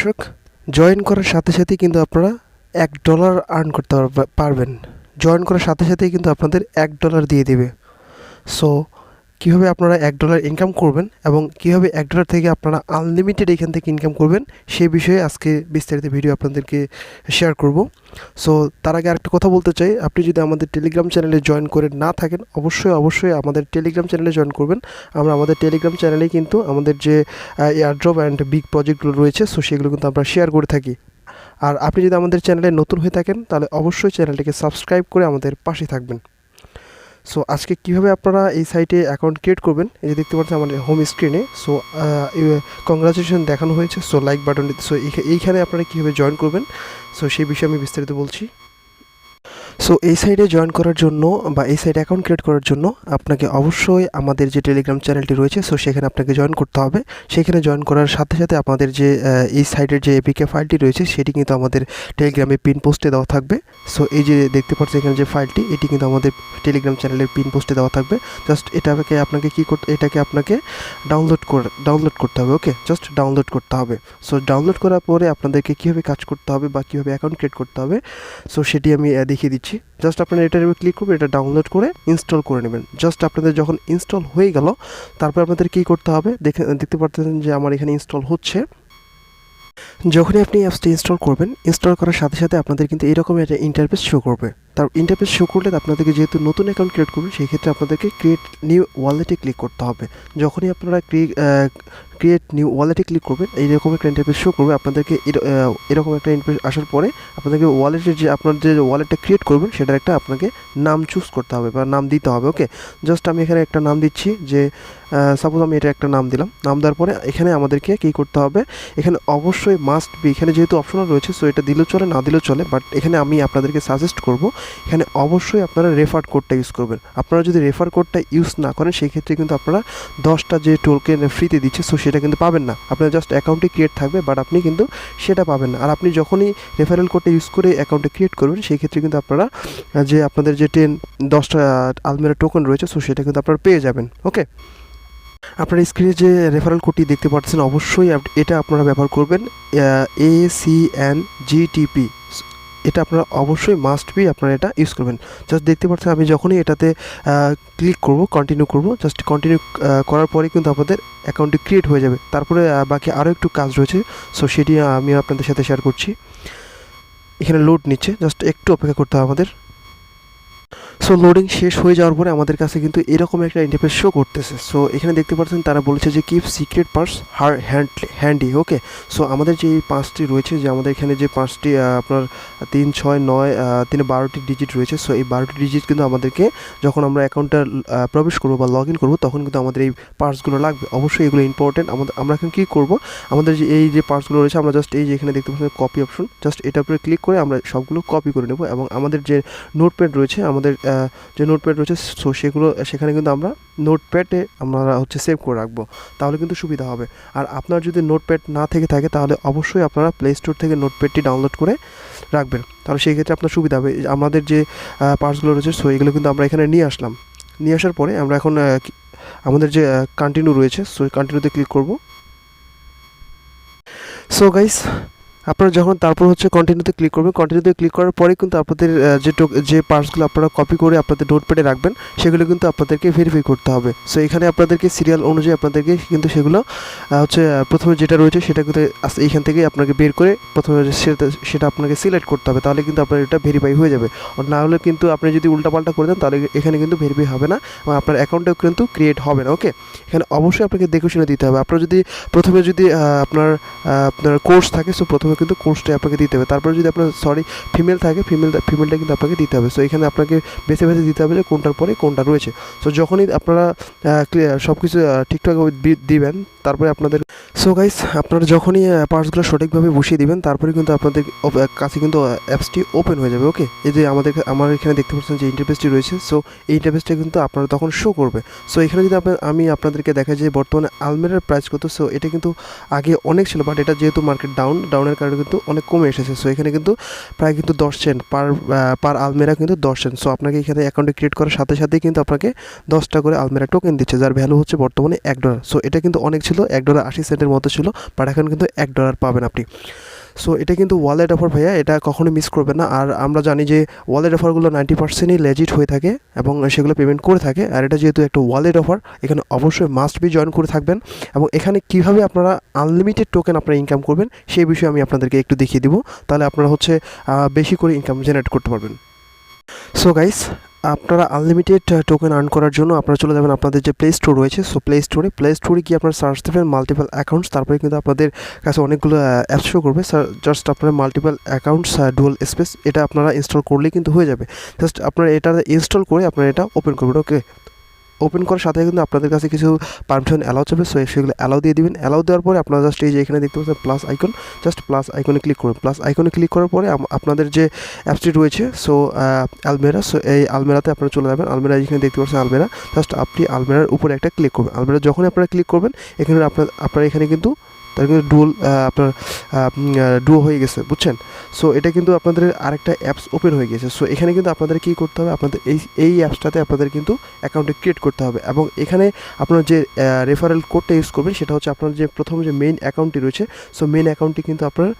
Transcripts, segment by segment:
দর্শক, জয়েন করার সাথে সাথেই কিন্তু আপনারা $1 আর্ন করতে পারবেন। জয়েন করার সাথে সাথেই কিন্তু আপনাদের $1 দিয়ে দিবে। সো কীভাবে আপনারা $1 ইনকাম করবেন এবং কীভাবে $1 থেকে আপনারা আনলিমিটেড এখান থেকে ইনকাম করবেন সেই বিষয়ে আজকে বিস্তারিত ভিডিও আপনাদেরকে শেয়ার করব। সো তার আগে আরেকটা কথা বলতে চাই, আপনি যদি আমাদের টেলিগ্রাম চ্যানেলে জয়েন করে না থাকেন অবশ্যই আমাদের টেলিগ্রাম চ্যানেলে জয়েন করবেন। আমরা আমাদের টেলিগ্রাম চ্যানেলেই কিন্তু আমাদের যে এয়ারড্রপ অ্যান্ড বিগ প্রজেক্টগুলো রয়েছে সো সেগুলো কিন্তু আমরা শেয়ার করে থাকি। আর আপনি যদি আমাদের চ্যানেলে নতুন হয়ে থাকেন তাহলে অবশ্যই চ্যানেলটিকে সাবস্ক্রাইব করে আমাদের পাশে থাকবেন। সো আজকে কিভাবে আপনারা এই সাইটে অ্যাকাউন্ট ক্রিয়েট করবেন, এই যে দেখতে পাচ্ছেন আমাদের হোম স্ক্রিনে। সো কংগ্রাচুলেশন দেখানো হয়েছে, সো লাইক বাটন। সো এইখানে আপনারা কীভাবে জয়েন করবেন সো সেই বিষয়ে আমি বিস্তারিত বলছি। সো এই সাইটে জয়েন করার জন্য বা এই সাইটে অ্যাকাউন্ট ক্রিয়েট করার জন্য আপনাকে অবশ্যই আমাদের যে টেলিগ্রাম চ্যানেলটি রয়েছে সো সেখানে আপনাকে জয়েন করতে হবে। সেখানে জয়েন করার সাথে সাথে আমাদের যে এই সাইটের যে এপিকে ফাইলটি রয়েছে সেটি কিন্তু আমাদের টেলিগ্রামে পিন পোস্টে দেওয়া থাকবে। সো এই যে দেখতে পাচ্ছেন এখানে যে ফাইলটি, এটি কিন্তু আমাদের টেলিগ্রাম চ্যানেলের পিন পোস্টে দেওয়া থাকবে। জাস্ট আপনাকে কী করতে এটাকে আপনাকে ডাউনলোড করতে হবে। ওকে, জাস্ট ডাউনলোড করতে হবে। সো ডাউনলোড করার পরে আপনাদেরকে কীভাবে কাজ করতে হবে বা কীভাবে অ্যাকাউন্ট ক্রিয়েট করতে হবে সো সেটি আমি দেখিয়ে দিচ্ছি। জাস্ট আপনারা এটার উপর ক্লিক করবেন, এটা ডাউনলোড করে ইনস্টল করে নেবেন। জাস্ট আপনাদের যখন ইনস্টল হয়ে গেল তারপর আপনাদের কী করতে হবে দেখতে পাচ্ছেন যে আমার এখানে ইনস্টল হচ্ছে। যখনই আপনি অ্যাপসটি ইনস্টল করবেন, ইনস্টল করার সাথে সাথে আপনাদের কিন্তু এরকম একটা ইন্টারফেস শো করবে। তার ইন্টারফেস শো করলে আপনাদেরকে যেহেতু নতুন অ্যাকাউন্ট ক্রিয়েট করবেন সেই ক্ষেত্রে আপনাদেরকে ক্রিয়েট নিউ ওয়ালেটে ক্লিক করতে হবে। যখনই আপনারা ক্রিয়েট নিউ ওয়ালেটে ক্লিক করবেন এইরকম একটা ইন্টারফেস শো করবে আপনাদেরকে। এরকম একটা ইন্টারফেস আসার পরে আপনাদেরকে ওয়ালেটের যে আপনার যে ওয়ালেটটা ক্রিয়েট করবেন সেটার একটা আপনাকে নাম চুজ করতে হবে বা নাম দিতে হবে। ওকে, জাস্ট আমি এখানে একটা নাম দিচ্ছি, যে সাপোজ আমি এটা একটা নাম দিলাম। নাম দেওয়ার পরে এখানে আমাদেরকে কী করতে হবে, এখানে অবশ্যই মাস্ট বি, এখানে যেহেতু অপশনাল রয়েছে সো এটা দিলেও চলে না দিলেও চলে, বাট এখানে আমি আপনাদেরকে সাজেস্ট করব এখানে অবশ্যই আপনারা রেফার কোডটা ইউজ করবেন। আপনারা যদি রেফার কোডটা ইউজ না করেন সেই ক্ষেত্রে কিন্তু আপনারা 10টা যে টোকেন ফ্রিতে দিচ্ছে সো সেটা কিন্তু পাবেন না। আপনার জাস্ট অ্যাকাউন্টে ক্রিয়েট থাকবে বাট আপনি কিন্তু সেটা পাবেন না। আর আপনি যখনই রেফারেল কোডটা ইউজ করে অ্যাকাউন্টে ক্রিয়েট করবেন সেই ক্ষেত্রে কিন্তু আপনারা যে আপনাদের যে 10টা আলমিরা টোকেন রয়েছে সো সেটা কিন্তু আপনারা পেয়ে যাবেন। ওকে, আপনার স্ক্রিনে যে রেফারেল কোডটি দেখতে পাচ্ছেন অবশ্যই এটা আপনারা ব্যবহার করবেন, ACNGTP। এটা আপনারা অবশ্যই মাস্ট বি আপনারা এটা ইউজ করবেন। জাস্ট দেখতে পাচ্ছেন আমি যখনই এটাতে ক্লিক করব, কন্টিনিউ করব, জাস্ট কন্টিনিউ করার পরে কিন্তু আপনাদের অ্যাকাউন্টটি ক্রিয়েট হয়ে যাবে। তারপরে বাকি আরও একটু কাজ রয়েছে সো সেটি আমি আপনাদের সাথে শেয়ার করছি। এখানে লোড নিচ্ছে, জাস্ট একটু অপেক্ষা করতে হবে আমাদের। সো লোডিং শেষ হয়ে যাওয়ার পরে আমাদের কাছে কিন্তু এরকম একটা ইন্টারফেস শো করতেছে। সো এখানে দেখতে পাচ্ছেন তারা বলেছে যে কিপ সিক্রেট পার্স হ্যান্ডি। ওকে, সো আমাদের যে এই 5টি রয়েছে, যে আমাদের এখানে যে 5টি আপনার 3, 6, 9, 12টি ডিজিট রয়েছে। সো এই 12টি ডিজিট কিন্তু আমাদেরকে যখন আমরা অ্যাকাউন্টটা প্রবেশ করবো বা লগ ইন করবো তখন কিন্তু আমাদের এই পার্টসগুলো লাগবে। অবশ্যই এগুলো ইম্পর্টেন্ট। আমরা এখন কী করবো, আমাদের যে এই যে পার্টসগুলো রয়েছে আমরা জাস্ট এই যে এখানে দেখতে পাচ্ছেন কপি অপশন, জাস্ট এটার উপরে ক্লিক করে আমরা সবগুলো কপি করে নেব এবং আমাদের যে নোটপ্যাড রয়েছে, আমাদের যে নোটপ্যাড রয়েছে সো সেখানে কিন্তু আমরা নোটপ্যাডে আমরা সেভ করে রাখবো, তাহলে কিন্তু সুবিধা হবে। আর আপনার যদি নোটপ্যাড না থেকে থাকে তাহলে অবশ্যই আপনারা প্লে স্টোর থেকে নোটপ্যাডটি ডাউনলোড করে রাখবেন, তাহলে সেই ক্ষেত্রে আপনার সুবিধা হবে। আমাদের যে পার্টসগুলো রয়েছে সো এগুলো কিন্তু আমরা এখানে নিয়ে আসলাম। নিয়ে আসার পরে আমরা এখন আমাদের যে কন্টিনিউ রয়েছে সো কন্টিনিউতে ক্লিক করব। সো গাইস, আপনারা যখন তারপর কন্টিনিউতে ক্লিক করবেন, কন্টিনিউতে ক্লিক করার পরে কিন্তু আপনাদের যে পার্টসগুলো আপনারা কপি করে আপনাদের নোটপ্যাডে রাখবেন সেগুলো কিন্তু আপনাদেরকে ভেরিফাই করতে হবে। সো এখানে আপনাদেরকে সিরিয়াল অনুযায়ী আপনাদেরকে কিন্তু সেগুলো প্রথমে যেটা রয়েছে সেটা কিন্তু এইখান থেকে আপনাকে বের করে প্রথমে সেটা আপনাকে সিলেক্ট করতে হবে, তাহলে কিন্তু আপনার এটা ভেরিফাই হয়ে যাবে। আর না হলে কিন্তু আপনি যদি উল্টাপাল্টা করে দেন তাহলে এখানে কিন্তু ভেরিফাই হবে না এবং আপনার অ্যাকাউন্টেও কিন্তু ক্রিয়েট হবে না। ওকে, এখানে অবশ্যই আপনাকে দেখে শুনে দিতে হবে। আপনার যদি প্রথমে আপনার কোর্স থাকে সো প্রথমে কিন্তু কোর্সটা আপনাকে দিতে হবে। তারপরে যদি আপনার ফিমেল থাকে ফিমেলটা কিন্তু আপনাকে দিতে হবে। সো এখানে আপনাকে বেছে বেছে দিতে হবে যে কোনটার পরে কোনটা রয়েছে। সো যখনই আপনারা সব কিছু ঠিকঠাক দিবেন তারপরে আপনাদের সো গাইস আপনারা যখনই পার্টসগুলো সঠিকভাবে বসিয়ে দিবেন তারপরে কিন্তু আপনাদের কাছে কিন্তু অ্যাপসটি ওপেন হয়ে যাবে। ওকে, এই যে আমার এখানে দেখতে পাচ্ছেন যে ইন্টারফেসটি রয়েছে সো এই ইন্টারফেসটা কিন্তু আপনারা তখন শো করবে। সো এখানে যদি আমি আপনাদেরকে দেখাই যে বর্তমানে আলমিরার প্রাইস কত। সো এটা কিন্তু আগে অনেক ছিল বাট এটা যেহেতু মার্কেট ডাউনের কারণে কিন্তু অনেক কমে এসেছে। সো এখানে কিন্তু প্রায় কিন্তু 10 সেন্ট পার আলমেরা কিন্তু 10 সেন্ট। সো আপনাকে এখানে অ্যাকাউন্টে ক্রিয়েট করার সাথে সাথেই কিন্তু আপনাকে 10টা করে আলমেরা টোকেন দিচ্ছে, যার ভ্যালু হচ্ছে বর্তমানে $1। সো এটা কিন্তু অনেক ছিল, $1.80 মতো ছিল, বাট এখন কিন্তু $1 পাবেন আপনি। সো এটা কিন্তু ওয়ালেট অফার ভাইয়া, এটা কখনোই মিস করবেন না। আর আমরা জানি যে ওয়ালেট অফারগুলো 90%ই লেজিট হয়ে থাকে এবং সেগুলো পেমেন্ট করে থাকে। আর এটা যেহেতু একটা ওয়ালেট অফার, এখানে অবশ্যই মাস্ট বি জয়েন করে থাকবেন। এবং এখানে কীভাবে আপনারা আনলিমিটেড টোকেন আপনারা ইনকাম করবেন সেই বিষয়ে আমি আপনাদেরকে একটু দেখিয়ে দিব, তাহলে আপনারা হচ্ছে বেশি করে ইনকাম জেনারেট করতে পারবেন। সো গাইস, আপনারা আনলিমিটেড টোকেন আর্ন করার জন্য আপনারা চলে যাবেন আপনাদের যে প্লে স্টোর রয়েছে। সো প্লে স্টোরে গিয়ে আপনারা সার্চ দেবেন মাল্টিপল অ্যাকাউন্টস, তারপরে কিন্তু আপনাদের কাছে অনেকগুলো অ্যাপস শো করবে। জাস্ট আপনারা মাল্টিপল অ্যাকাউন্টস ডুয়াল স্পেস এটা আপনারা ইনস্টল করলেই কিন্তু হয়ে যাবে। জাস্ট আপনারা এটা ইনস্টল করে আপনারা এটা ওপেন করবেন। ওকে, ওপেন করার সাথে কিন্তু আপনাদের কাছে কিছু পারমিশন অ্যালাউ যাবে। সো সেগুলো অ্যালাউ দিয়ে দিবেন। অ্যালাউ দেওয়ার পরে আপনারা জাস্ট এই যে এখানে দেখতে পাচ্ছেন প্লাস আইকন, জাস্ট প্লাস আইকনে ক্লিক করুন। প্লাস আইকনে ক্লিক করার পরে আপনাদের যে অ্যাপসটি রয়েছে, সো আলমেরা, সো এই আলমেরাতে আপনারা চলে যাবেন। আলমেরা এখানে দেখতে পাচ্ছেন আলমেরা, জাস্ট আপনি আলমেরার উপরে একটা ক্লিক করবেন। আলমেরা যখনই আপনারা ক্লিক করবেন, এখানে আপনারা এখানে কিন্তু তার কিন্তু আপনার ডুও হয়ে গেছে, বুঝছেন? সো এটা কিন্তু আপনাদের আরেকটা অ্যাপস ওপেন হয়ে গেছে। সো এখানে কিন্তু আপনাদের কী করতে হবে, আপনাদের এই অ্যাপসটাতে আপনাদের কিন্তু অ্যাকাউন্টে ক্রিয়েট করতে হবে। এবং এখানে আপনার যে রেফারেল কোডটা ইউজ করবেন সেটা হচ্ছে আপনার যে প্রথম যে মেইন অ্যাকাউন্টটি রয়েছে, সো মেইন অ্যাকাউন্টটি কিন্তু আপনার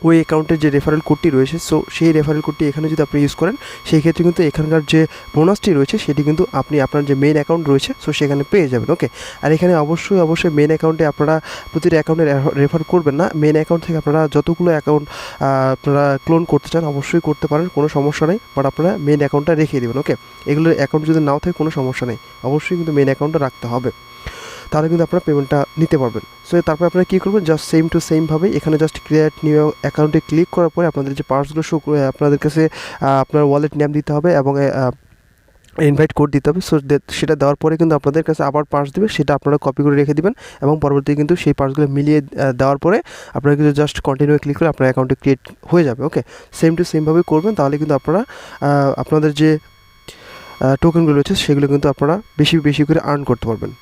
ওই অ্যাকাউন্টের যে রেফারেল কোডটি রয়েছে, সো সেই রেফারেল কোডটি এখানে যদি আপনি ইউজ করেন, সেই ক্ষেত্রে কিন্তু এখানকার যে বোনাসটি রয়েছে সেটি কিন্তু আপনি আপনার যে মেইন অ্যাকাউন্ট রয়েছে সো সেখানে পেয়ে যাবেন। ওকে, আর এখানে অবশ্যই মেইন অ্যাকাউন্টে আপনারা প্রতিটা অ্যাকাউন্টে রেফার করবেন না। মেইন অ্যাকাউন্ট থেকে আপনারা যতগুলো অ্যাকাউন্ট আপনারা ক্লোন করতে চান অবশ্যই করতে পারেন, কোনো সমস্যা নেই, বাট আপনারা মেইন অ্যাকাউন্টটা রেখে দেবেন। ওকে, এগুলোর অ্যাকাউন্ট যদি নাও থাকে কোনো সমস্যা নেই, অবশ্যই কিন্তু মেইন অ্যাকাউন্টটা রাখতে হবে, তাহলে কিন্তু আপনারা পেমেন্টটা নিতে পারবেন। সো তারপর আপনারা কী করবেন, জাস্ট সেম টু সেমভাবে এখানে জাস্ট ক্রিয়েট নিউ অ্যাকাউন্টে ক্লিক করার পরে আপনাদের যে পার্টসগুলো শো করে আপনাদের কাছে আপনার ওয়ালেট নেম দিতে হবে এবং ইনভাইট কোড দিতে হবে। সো সেটা দেওয়ার পরে কিন্তু আপনাদের কাছে আবার পার্স দেবে, সেটা আপনারা কপি করে রেখে দিবেন এবং পরবর্তীতে কিন্তু সেই পার্সগুলো মিলিয়ে দেওয়ার পরে আপনারা কিন্তু জাস্ট কন্টিনিউ ক্লিক করে আপনার অ্যাকাউন্টে ক্রিয়েট হয়ে যাবে। ওকে, সেম টু সেমভাবে করবেন, তাহলে কিন্তু আপনারা আপনাদের যে টোকেনগুলো রয়েছে সেগুলো কিন্তু আপনারা বেশি করে আর্ন করতে পারবেন।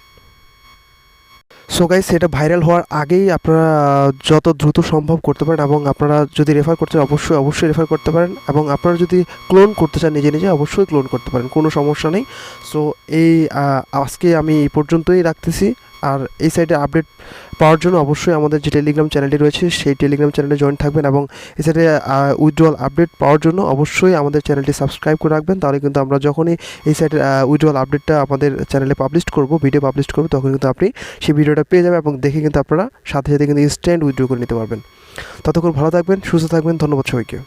সো গাইস, এটা ভাইরাল হওয়ার আগেই আপনারা যত দ্রুত সম্ভব করতে পারেন এবং আপনারা যদি রেফার করতে চান অবশ্যই রেফার করতে পারেন এবং আপনারা যদি ক্লোন করতে চান নিজে অবশ্যই ক্লোন করতে পারেন, কোনো সমস্যা নেই। সো আজকে আমি এই পর্যন্তই রাখতেছি। আর এই সাইটে আপডেট পাওয়ার জন্য অবশ্যই আমাদের যে টেলিগ্রাম চ্যানেলটি রয়েছে সেই টেলিগ্রাম চ্যানেলে জয়েন থাকবেন এবং এই সাইটে উইথড্রয়াল আপডেট পাওয়ার জন্য অবশ্যই আমাদের চ্যানেলটি সাবস্ক্রাইব করে রাখবেন। তাহলে কিন্তু আমরা যখনই এই সাইটের উইথড্রয়াল আপডেটটা আমাদের চ্যানেলে ভিডিও পাবলিশ করব, তখন কিন্তু আপনি সেই ভিডিওটা পেয়ে যাবেন এবং দেখে কিন্তু আপনারা সাথে কিন্তু ইনস্ট্যান্ট উইথড্র করে নিতে পারবেন। ততক্ষণ ভালো থাকবেন, সুস্থ থাকবেন, ধন্যবাদ সবাইকে।